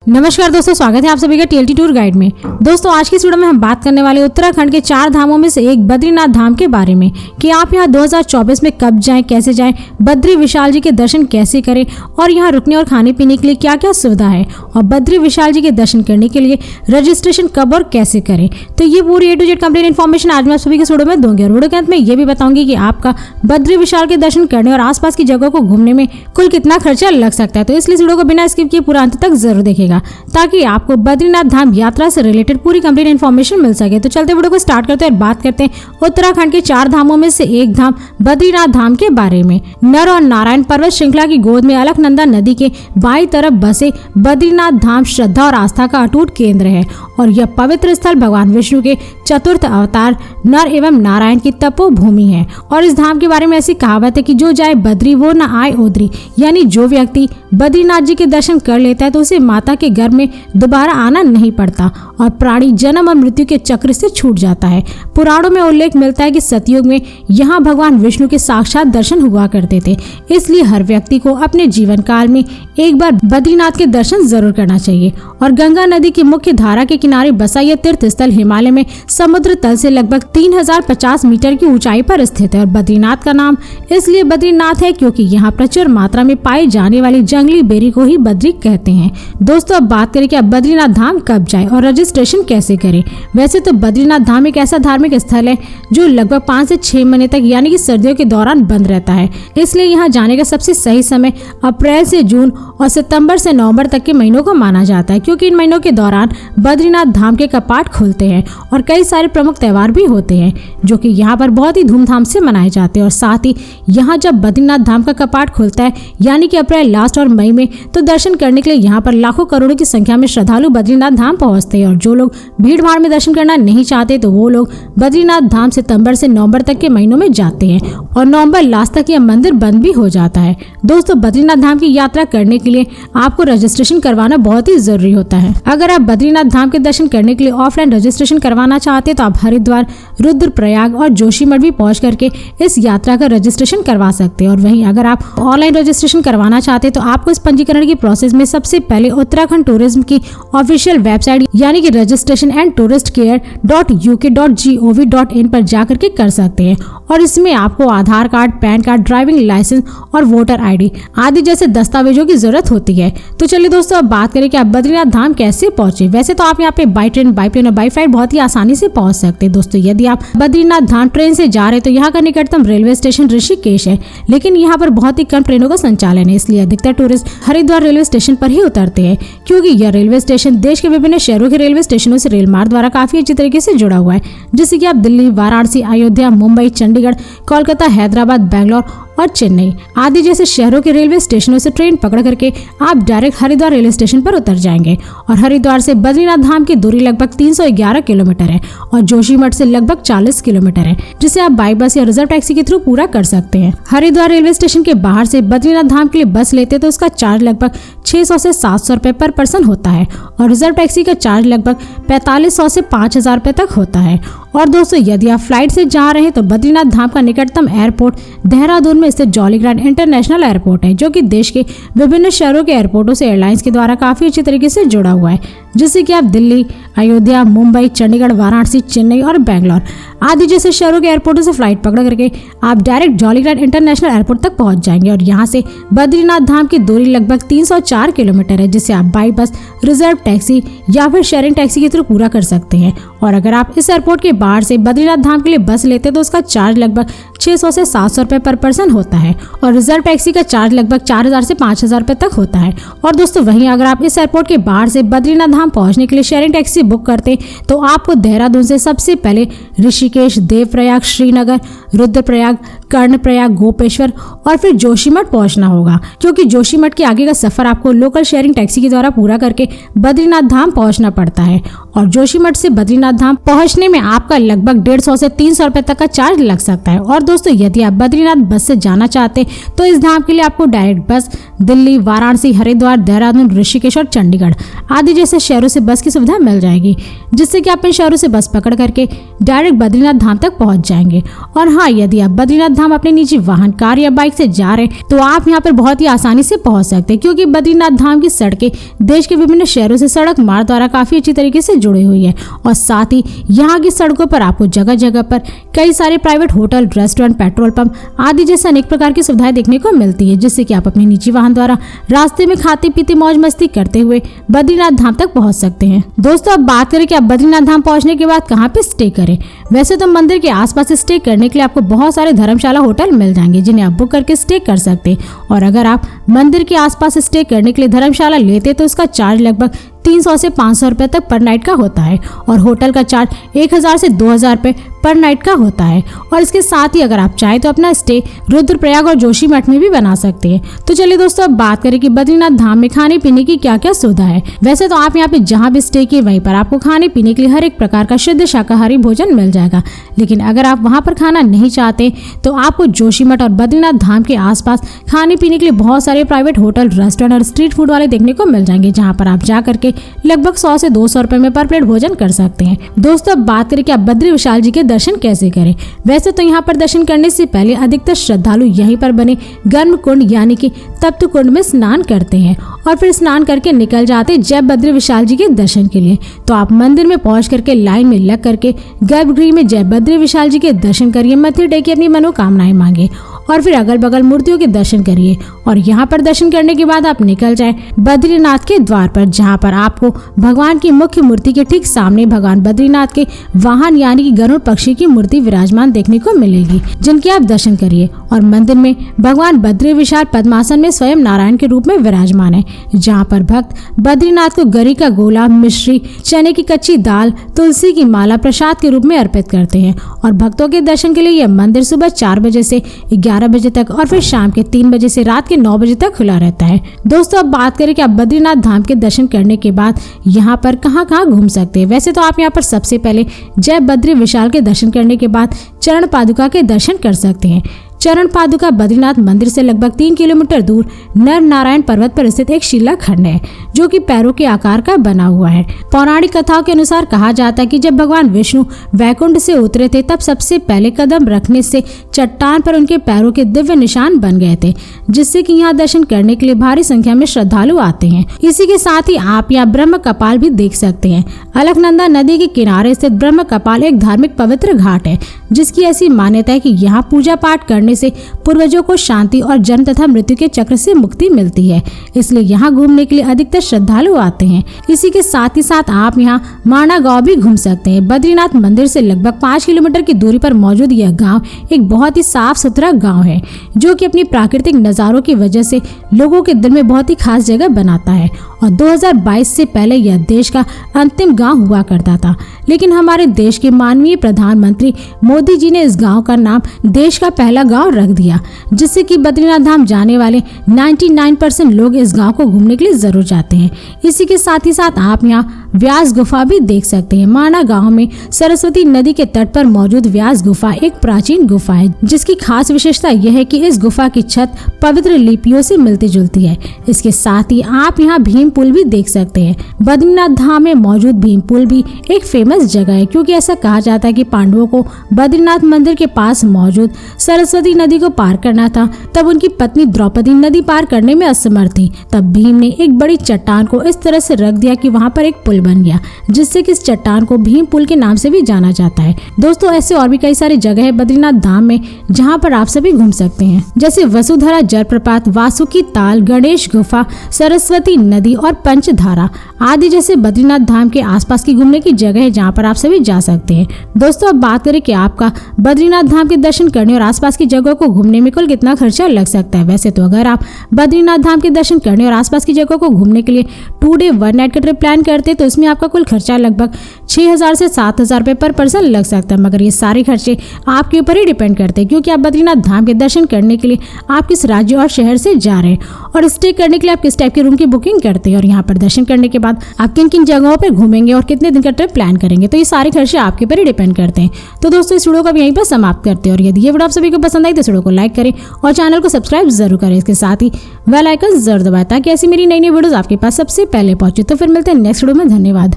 नमस्कार दोस्तों, स्वागत है आप सभी का टीएलटी टूर गाइड में। दोस्तों आज की इस वीडियो में हम बात करने वाले उत्तराखंड के 4 धामों में से एक बद्रीनाथ धाम के बारे में कि आप यहां 2024 में कब जाएं, कैसे जाएं, बद्री विशाल जी के दर्शन कैसे करें और यहां रुकने और खाने पीने के लिए क्या क्या सुविधा है और बद्री विशाल जी के दर्शन करने के लिए रजिस्ट्रेशन कब और कैसे करें। तो ये पूरी A to Z complete information आज मैं आप सभी के वीडियो में दूंगी और वीडियो के अंत में ये भी बताऊंगी कि आपका बद्री विशाल के दर्शन करने और आसपास की जगह को घूमने में कुल कितना खर्चा लग सकता है। तो इसलिए वीडियो को बिना स्किप किए पूरा अंत तक जरूर देखेगा ताकि आपको बद्रीनाथ धाम यात्रा से रिलेटेड पूरी कंप्लीट इन्फॉर्मेशन मिल सके। तो चलते वीडियो को स्टार्ट करते हैं और बात करते हैं उत्तराखंड के 4 धामों में से एक धाम बद्रीनाथ धाम के बारे में। नर और नारायण पर्वत श्रृंखला की गोद में अलकनंदा नदी के बाईं तरफ बसे बद्रीनाथ धाम श्रद्धा और आस्था का अटूट केंद्र है और यह पवित्र स्थल भगवान विष्णु के चतुर्थ अवतार नर एवं नारायण की तपोभूमि है। और इस धाम के बारे में ऐसी कहावत है कि जो जाए बद्री वो न आए ओदरी, यानी जो व्यक्ति बद्रीनाथ जी के दर्शन कर लेता है तो उसे माता के गर्भ में दोबारा आना नहीं पड़ता और प्राणी जन्म और मृत्यु के चक्र से छूट जाता है। पुराणों में उल्लेख मिलता है कि सतयुग में यहाँ भगवान विष्णु के साक्षात दर्शन हुआ करते थे, इसलिए हर व्यक्ति को अपने जीवन काल में एक बार बद्रीनाथ के दर्शन जरूर करना चाहिए। और गंगा नदी की मुख्य धारा के किनारे बसा यह तीर्थ स्थल हिमालय में समुद्र तल से लगभग 3050 मीटर की ऊंचाई पर स्थित है और बद्रीनाथ का नाम इसलिए बद्रीनाथ है क्योंकि यहाँ प्रचुर मात्रा में पाई जाने वाली जंगली बेरी को ही बद्री कहते हैं। दोस्तों अब बात करें कि आप बद्रीनाथ धाम कब जाए और रजिस्ट्रेशन कैसे करें। वैसे तो बद्रीनाथ धाम एक ऐसा धार्मिक स्थल है जो लगभग 5 से 6 महीने तक यानी कि सर्दियों के दौरान बंद रहता है, इसलिए यहाँ जाने का सबसे सही समय अप्रैल से जून और सितंबर से नवंबर तक के महीनों को माना जाता है क्योंकि इन महीनों के दौरान बद्रीनाथ धाम के कपाट खुलते हैं और कई सारे प्रमुख त्योहार भी होते हैं जो कि यहाँ पर बहुत ही धूमधाम से मनाए जाते हैं। और साथ ही यहाँ जब बद्रीनाथ धाम का कपाट खुलता है यानी कि अप्रैल लास्ट और मई में, तो दर्शन करने के लिए यहाँ पर लाखों करोड़ों की संख्या में श्रद्धालु बद्रीनाथ धाम पहुँचते हैं। और जो लोग भीड़ भाड़ में दर्शन करना नहीं चाहते तो वो लोग बद्रीनाथ धाम सितंबर से नवंबर तक के महीनों में जाते हैं और नवंबर लास्ट तक यह मंदिर बंद भी हो जाता है। दोस्तों बद्रीनाथ धाम की यात्रा करने के लिए आपको रजिस्ट्रेशन करवाना बहुत ही जरूरी होता है। अगर आप बद्रीनाथ धाम के दर्शन करने के लिए ऑफलाइन रजिस्ट्रेशन करवाना चाहते हैं तो आप हरिद्वार, रुद्रप्रयाग और जोशीमठ भी पहुंच करके इस यात्रा का रजिस्ट्रेशन करवा सकते हैं। और वहीं अगर आप ऑनलाइन रजिस्ट्रेशन करवाना चाहते हैं तो आपको इस पंजीकरण की प्रोसेस में सबसे पहले उत्तराखंड टूरिज्म की ऑफिशियल वेबसाइट यानी कि registration&touristcare.uk.gov.in पर जाकर के कर सकते हैं। और इसमें आपको Aadhaar card, PAN card, driving licence और वोटर आईडी आदि जैसे दस्तावेजों की जरूरत होती है। तो चलिए दोस्तों अब बात करें कि आप बद्रीनाथ धाम कैसे पहुंचे। वैसे तो आप यहाँ पे बाई ट्रेन, बाई प्लेन और बाई फ्लाइट बहुत ही आसानी से पहुंच सकते हैं। दोस्तों यदि आप बद्रीनाथ धाम ट्रेन से जा रहे हैं तो यहाँ का निकटतम रेलवे स्टेशन ऋषिकेश है, लेकिन यहाँ पर बहुत ही कम ट्रेनों का संचालन है, इसलिए अधिकतर टूरिस्ट हरिद्वार रेलवे स्टेशन पर ही उतरते हैं क्योंकि यह रेलवे स्टेशन देश के विभिन्न शहरों के रेलवे स्टेशनों से रेल मार्ग द्वारा काफी अच्छी तरीके से जुड़ा हुआ है, जिससे कि आप दिल्ली, वाराणसी, अयोध्या, मुंबई, चंडीगढ़, कोलकाता, हैदराबाद, बेंगलोर और चेन्नई आदि जैसे शहरों के रेलवे स्टेशनों से ट्रेन पकड़ करके आप डायरेक्ट हरिद्वार रेलवे स्टेशन पर उतर जाएंगे। और हरिद्वार से बद्रीनाथ धाम की दूरी लगभग 311 किलोमीटर है और जोशीमठ से लगभग 40 किलोमीटर है, जिसे आप बाई बस या रिजर्व टैक्सी के थ्रू पूरा कर सकते हैं। हरिद्वार रेलवे स्टेशन के बाहर से बद्रीनाथ धाम के लिए बस लेते तो उसका चार्ज लगभग 600 से 700 रुपए पर पर्सन होता है और रिजर्व टैक्सी का चार्ज लगभग 4500 से 5000 रुपए तक होता है। और दोस्तों यदि आप फ्लाइट से जा रहे हैं तो बद्रीनाथ धाम का निकटतम एयरपोर्ट देहरादून में स्थित जॉलीग्रांट इंटरनेशनल एयरपोर्ट है जो कि देश के विभिन्न शहरों के एयरपोर्टों से एयरलाइंस के द्वारा काफी अच्छी तरीके से जुड़ा हुआ है, जिससे कि आप दिल्ली, अयोध्या, मुंबई, चंडीगढ़, वाराणसी, चेन्नई और बेंगलोर आदि जैसे शहरों के एयरपोर्टों से फ्लाइट पकड़ करके आप डायरेक्ट जॉलीग्रांट इंटरनेशनल एयरपोर्ट तक पहुंच जाएंगे। और यहाँ से बद्रीनाथ धाम की दूरी लगभग 304 किलोमीटर है, जिसे आप बाई बस, रिजर्व टैक्सी या फिर शेयरिंग टैक्सी के थ्रू पूरा कर सकते हैं। और अगर आप इस एयरपोर्ट के बाहर से बद्रीनाथ धाम के लिए बस लेते तो उसका चार्ज लगभग 600 से 700 रुपए पर पर्सन होता है और रिजर्व टैक्सी का चार्ज लगभग 4000 से 5000 रुपए तक होता है। और दोस्तों वहीं अगर आप इस एयरपोर्ट के बाहर से बद्रीनाथ धाम पहुंचने के लिए शेयरिंग टैक्सी बुक करते तो आपको देहरादून से सबसे पहले ऋषिकेश, देवप्रयाग, श्रीनगर, रुद्रप्रयाग, कर्णप्रयाग, गोपेश्वर और फिर जोशीमठ पहुंचना होगा क्योंकि जोशीमठ के आगे का सफर आपको लोकल शेयरिंग टैक्सी के द्वारा पूरा करके बद्रीनाथ धाम पहुंचना पड़ता है। और जोशीमठ से बद्रीनाथ धाम पहुंचने में आपका लगभग 150 से 300 रुपए तक का चार्ज लग सकता है। और दोस्तों यदि आप बद्रीनाथ बस से जाना चाहते हैं तो इस धाम के लिए आपको डायरेक्ट बस दिल्ली, वाराणसी, हरिद्वार, देहरादून, ऋषिकेश और चंडीगढ़ आदि जैसे शहरों से बस की सुविधा मिल जाएगी, जिससे कि आप इन शहरों से बस पकड़ करके डायरेक्ट बद्रीनाथ धाम तक पहुंच जाएंगे। और हाँ, यदि आप बद्रीनाथ धाम अपने निजी वाहन, कार या बाइक से जा रहे हैं तो आप यहाँ पर बहुत ही आसानी से पहुँच सकते हैं, क्योंकि बद्रीनाथ धाम की सड़कें देश के विभिन्न शहरों से सड़क मार्ग द्वारा काफी अच्छी तरीके से जुड़ी हुई है। और साथ ही यहाँ की सड़कों पर आपको जगह जगह पर कई सारे private hotel, restaurant, petrol pump आदि जैसे अनेक प्रकार की सुविधाएं देखने को मिलती है, जिससे कि आप अपने निजी वाहन द्वारा रास्ते में खाते पीते मौज मस्ती करते हुए बद्रीनाथ धाम तक पहुंच सकते हैं। दोस्तों, अब बात करें कि आप बद्रीनाथ धाम पहुंचने के बाद कहां पे स्टे करें। वैसे तो मंदिर के आसपास स्टे करने के लिए आपको बहुत सारे धर्मशाला होटल मिल जाएंगे, जिन्हें आप बुक करके स्टे कर सकते हैं। और अगर आप मंदिर के आसपास स्टे करने के लिए धर्मशाला लेते तो उसका चार्ज लगभग 300 से 500 रुपए तक पर नाइट का होता है, और होटल का चार्ज 1000 से 2000 रुपए पर नाइट का होता है। और इसके साथ ही अगर आप चाहें तो अपना स्टे रुद्रप्रयाग और जोशीमठ में भी बना सकते हैं। तो चलिए दोस्तों, अब बात करें कि बद्रीनाथ धाम में खाने पीने की क्या क्या सुविधा है। वैसे तो आप यहाँ पे जहाँ भी स्टे किए वहीं पर आपको खाने पीने के लिए हर एक प्रकार का शुद्ध शाकाहारी भोजन मिल जाएगा, लेकिन अगर आप वहाँ पर खाना नहीं चाहते तो आपको जोशीमठ और बद्रीनाथ धाम के आसपास खाने पीने के लिए बहुत सारे प्राइवेट होटल, रेस्टोरेंट और स्ट्रीट फूड वाले देखने को मिल जाएंगे, जहाँ पर आप जा करके लगभग 100 से 200 रुपए में पर प्लेट भोजन कर सकते हैं। दोस्तों, अब बात करें कि आप बद्री विशाल जी के दर्शन कैसे करें। वैसे तो यहाँ पर दर्शन करने से पहले अधिकतर श्रद्धालु यहीं पर बने गर्म कुंड यानी कि तप्त कुंड में स्नान करते हैं और फिर स्नान करके निकल जाते जय बद्री विशाल जी के दर्शन के लिए। तो आप मंदिर में पहुंच करके लाइन में लग करके गर्भगृह में जय बद्री विशाल जी के दर्शन करिए, मत्थे टेकिए, अपनी मनोकामनाएं मांगे और फिर अगल बगल मूर्तियों के दर्शन करिए। और यहाँ पर दर्शन करने के बाद आप निकल जाएं बद्रीनाथ के द्वार पर, जहाँ पर आपको भगवान की मुख्य मूर्ति के ठीक सामने भगवान बद्रीनाथ के वाहन यानी कि गरुड़ पक्षी की मूर्ति विराजमान देखने को मिलेगी, जिनके आप दर्शन करिए। और मंदिर में भगवान बद्री विशाल पद्मासन में स्वयं नारायण के रूप में विराजमान है, जहाँ पर भक्त बद्रीनाथ को गरी का गोला, मिश्री, चने की कच्ची दाल, तुलसी की माला प्रसाद के रूप में अर्पित करते हैं। और भक्तों के दर्शन के लिए यह मंदिर सुबह 4 बजे से 11 बजे तक और फिर शाम के 3 बजे से रात के 9 बजे तक खुला रहता है। दोस्तों, अब बात करें कि आप बद्रीनाथ धाम के दर्शन करने के बाद यहाँ पर कहाँ घूम सकते हैं। वैसे तो आप यहाँ पर सबसे पहले जय बद्री विशाल के दर्शन करने के बाद चरण पादुका के दर्शन कर सकते हैं। चरण पादुका बद्रीनाथ मंदिर से लगभग 3 किलोमीटर दूर नर नारायण पर्वत पर स्थित एक शिलाखंड है, जो कि पैरों के आकार का बना हुआ है। पौराणिक कथाओं के अनुसार कहा जाता है कि जब भगवान विष्णु वैकुंठ से उतरे थे तब सबसे पहले कदम रखने से चट्टान पर उनके पैरों के दिव्य निशान बन गए थे, जिससे कि यहाँ दर्शन करने के लिए भारी संख्या में श्रद्धालु आते हैं। इसी के साथ ही आप यहाँ ब्रह्म कपाल भी देख सकते हैं। अलकनंदा नदी के किनारे स्थित ब्रह्म कपाल एक धार्मिक पवित्र घाट है, जिसकी ऐसी मान्यता है कि यहाँ पूजा पाठ करने से पूर्वजों को शांति और जन्म तथा मृत्यु के चक्र से मुक्ति मिलती है, इसलिए यहाँ घूमने के लिए अधिकतर श्रद्धालु आते हैं। इसी के साथ ही साथ आप यहाँ माणा गांव भी घूम सकते हैं। बद्रीनाथ मंदिर से लगभग 5 किलोमीटर की दूरी पर मौजूद यह गांव एक बहुत ही साफ सुथरा गांव है, जो कि अपनी प्राकृतिक नजारों की वजह से लोगों के दिल में बहुत ही खास जगह बनाता है। और 2022 से पहले यह देश का अंतिम गांव हुआ करता था, लेकिन हमारे देश के माननीय प्रधानमंत्री मोदी जी ने इस गांव का नाम देश का पहला गांव रख दिया, जिससे कि बद्रीनाथ धाम जाने वाले 99% लोग इस गांव को घूमने के लिए जरूर जाते हैं। इसी के साथ ही साथ आप यहाँ व्यास गुफा भी देख सकते हैं। माना गांव में सरस्वती नदी के तट पर मौजूद व्यास गुफा एक प्राचीन गुफा है, जिसकी खास विशेषता यह है कि इस गुफा की छत पवित्र लिपियों से मिलती जुलती है। इसके साथ ही आप यहाँ भीम पुल भी देख सकते हैं। बद्रीनाथ धाम में मौजूद भीम पुल भी एक फेमस जगह है, क्योंकि ऐसा कहा जाता है कि पांडवों को बद्रीनाथ मंदिर के पास मौजूद सरस्वती नदी को पार करना था, तब उनकी पत्नी द्रौपदी नदी पार करने में असमर्थ थी। तब भीम ने एक बड़ी चट्टान को इस तरह से रख दिया कि वहाँ पर एक पुल बन गया, जिससे कि इस चट्टान को भीम पुल के नाम से भी जाना जाता है। दोस्तों, ऐसे और भी कई सारी जगह है बद्रीनाथ धाम में जहाँ पर आप सभी घूम सकते हैं, जैसे वसुधरा जलप्रपात, वासुकी ताल, गणेश गुफा, सरस्वती नदी और पंचधारा आदि जैसे बद्रीनाथ धाम के आसपास की घूमने की जगह है, जहाँ पर आप सभी जा सकते हैं। दोस्तों, अब बात करें कि आपका बद्रीनाथ धाम के दर्शन करने और आसपास की जगहों को घूमने में कुल कितना खर्चा लग सकता है। वैसे तो अगर आप बद्रीनाथ धाम के दर्शन करने और आसपास की जगहों को घूमने के लिए 2 डे 1 नाइट का ट्रिप प्लान करते हैं तो इसमें आपका कुल खर्चा लगभग 6000 से 7000 रुपए पर पर्सन लग सकता है। मगर ये सारे खर्चे आपके ऊपर ही डिपेंड करते हैं, क्योंकि आप बद्रीनाथ धाम के दर्शन करने के लिए आप किस राज्य और शहर से जा रहे हैं और स्टे करने के लिए आप किस टाइप के रूम की बुकिंग करते हैं और यहाँ पर दर्शन करने के बाद आप किन किन जगहों पर घूमेंगे और कितने दिन का ट्रिप प्लान करेंगे। तो ये सारे खर्चे आपके ऊपर ही डिपेंड करते हैं। तो दोस्तों, इस वीडियो को यहीं पर समाप्त करते हैं और यदि ये वीडियो आप सभी को पसंद आई तो वीडियो को लाइक करें और चैनल को सब्सक्राइब जरूर करें। इसके साथ ही बेल आइकन जरूर दबाएं ताकि ऐसी मेरी नई वीडियोस आपके पास सबसे पहले पहुंचे। तो फिर मिलते हैं नेक्स्ट वीडियो में। धन्यवाद।